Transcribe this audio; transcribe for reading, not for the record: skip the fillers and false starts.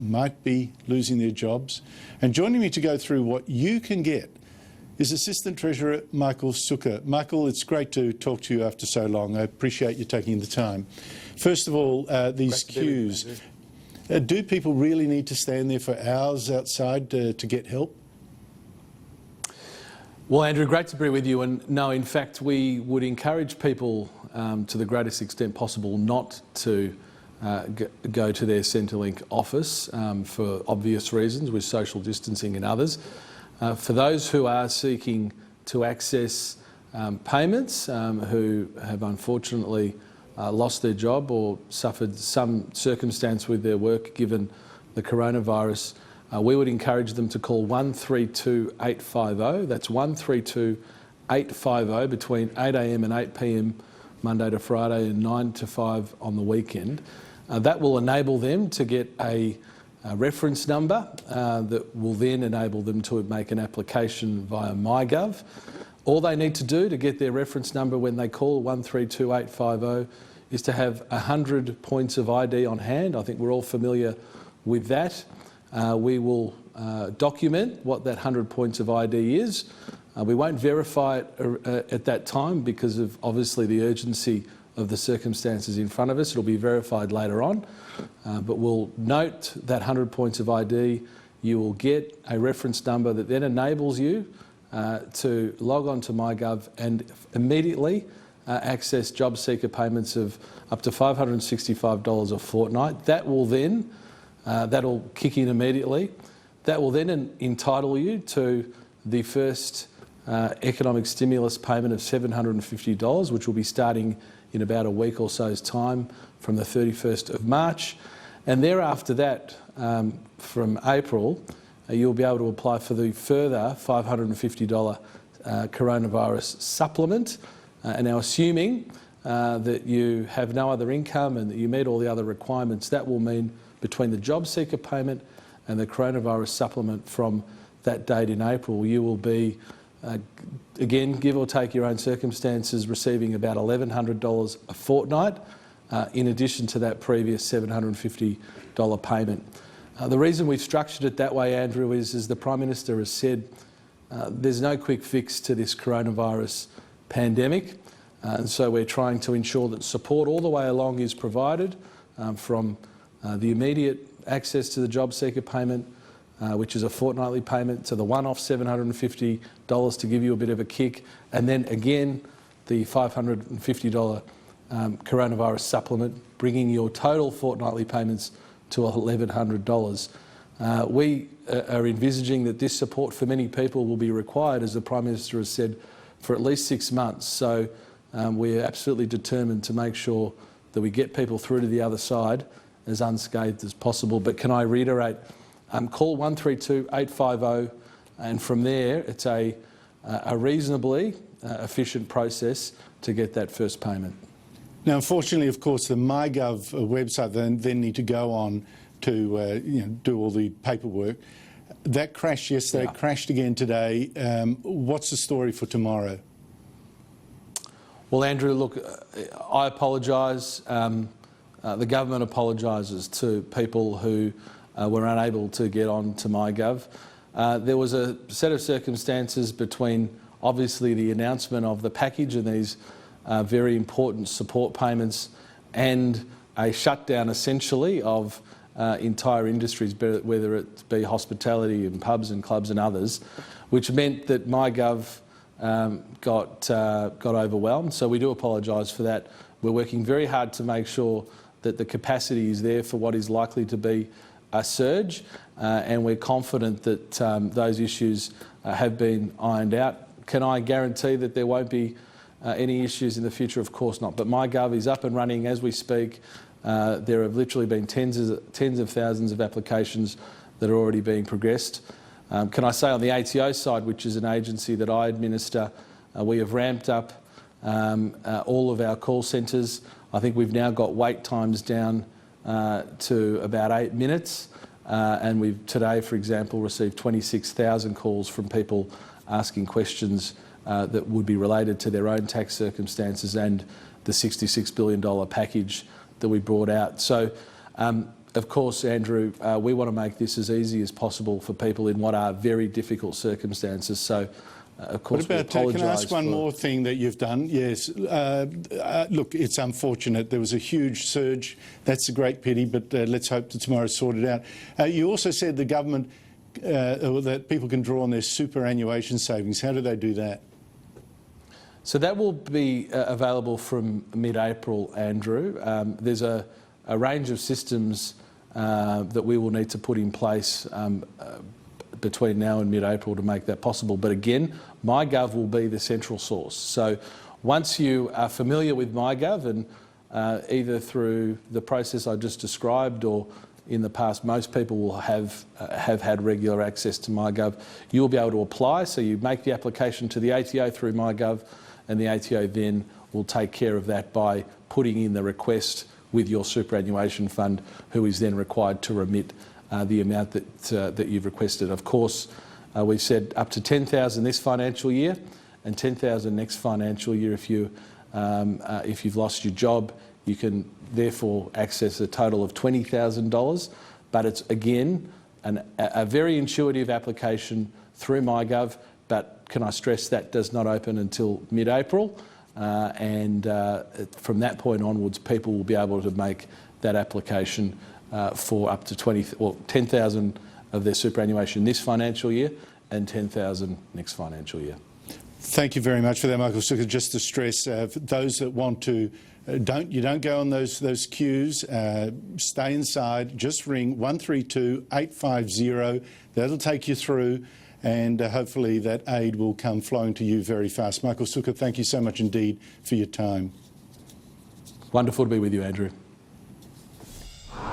might be losing their jobs. And joining me to go through what you can get is Assistant Treasurer Michael Sukkar. Michael, it's great to talk to you after so long. I appreciate you taking the time. First of all, these queues. Do people really need to stand there for hours outside to get help? Well, Andrew, great to be with you. And no, in fact, we would encourage people to the greatest extent possible not to go to their Centrelink office for obvious reasons, with social distancing and others. For those who are seeking to access payments, who have unfortunately lost their job or suffered some circumstance with their work given the coronavirus, we would encourage them to call 132 850. That's 132 850 between 8 a.m. and 8 p.m. Monday to Friday and 9 to 5 on the weekend. That will enable them to get a reference number that will then enable them to make an application via MyGov. All they need to do to get their reference number when they call 132 850 is to have 100 points of ID on hand. I think we're all familiar with that. We will document what that 100 points of ID is. We won't verify it at that time because of obviously the urgency of the circumstances in front of us. It'll be verified later on, but we'll note that 100 points of ID. You will get a reference number that then enables you to log on to MyGov and immediately access job seeker payments of up to $565 a fortnight. That will then, that'll kick in immediately. That will then entitle you to the first economic stimulus payment of $750, which will be starting in about a week or so's time from the 31st of March. And thereafter that, from April, you'll be able to apply for the further $550 coronavirus supplement. And now assuming that you have no other income and that you meet all the other requirements, that will mean between the job seeker payment and the coronavirus supplement from that date in April, you will be again, give or take your own circumstances, receiving about $1,100 a fortnight, in addition to that previous $750 payment. The reason we've structured it that way, Andrew, is, as the Prime Minister has said, there's no quick fix to this coronavirus pandemic, and so we're trying to ensure that support all the way along is provided, from the immediate access to the job seeker payment, which is a fortnightly payment, to the one-off $750 to give you a bit of a kick, and then again the $550 coronavirus supplement, bringing your total fortnightly payments to $1,100. We are envisaging that this support for many people will be required, as the Prime Minister has said, for at least 6 months. So we're absolutely determined to make sure that we get people through to the other side as unscathed as possible. But can I reiterate, call 132 850, and from there it's a reasonably efficient process to get that first payment. Now, unfortunately, of course, the MyGov website then need to go on to do all the paperwork. That crashed yesterday, crashed again today. What's the story for tomorrow? Well, Andrew, look, I apologise. The government apologises to people who were unable to get on to MyGov. There was a set of circumstances between obviously the announcement of the package and these very important support payments and a shutdown essentially of entire industries, whether it be hospitality and pubs and clubs and others, which meant that MyGov got overwhelmed. So we do apologise for that. We're working very hard to make sure that the capacity is there for what is likely to be a surge, and we're confident that those issues have been ironed out. Can I guarantee that there won't be any issues in the future? Of course not. But MyGov is up and running as we speak. There have literally been tens of thousands of applications that are already being progressed. Can I say on the ATO side, which is an agency that I administer, we have ramped up all of our call centres. I think we've now got wait times down to about 8 minutes, and we've today, for example, received 26,000 calls from people asking questions that would be related to their own tax circumstances and the $66 billion package that we brought out. So of course, Andrew, we want to make this as easy as possible for people in what are very difficult circumstances. So, of course, what about, can I ask one more thing that you've done? Yes. Look, it's unfortunate. There was a huge surge. That's a great pity, but let's hope that tomorrow's sorted out. You also said the government, that people can draw on their superannuation savings. How do they do that? So that will be available from mid-April, Andrew. There's a range of systems that we will need to put in place between now and mid-April to make that possible. But again, MyGov will be the central source. So once you are familiar with MyGov, and either through the process I just described or in the past, most people will have had regular access to MyGov, you'll be able to apply. So you make the application to the ATO through MyGov, and the ATO then will take care of that by putting in the request with your superannuation fund, who is then required to remit the amount that you've requested. Of course, we've said up to $10,000 this financial year, and $10,000 next financial year. If you've lost your job, you can therefore access a total of $20,000. But it's again a very intuitive application through MyGov. But can I stress that does not open until mid-April, and from that point onwards, people will be able to make that application for up to $10,000 of their superannuation this financial year and $10,000 next financial year. Thank you very much for that, Michael Sukkar. Just to stress, for those that want to, don't go on those queues. Stay inside. Just ring 132 850. That'll take you through, and hopefully that aid will come flowing to you very fast. Michael Sukkar, thank you so much indeed for your time. Wonderful to be with you, Andrew.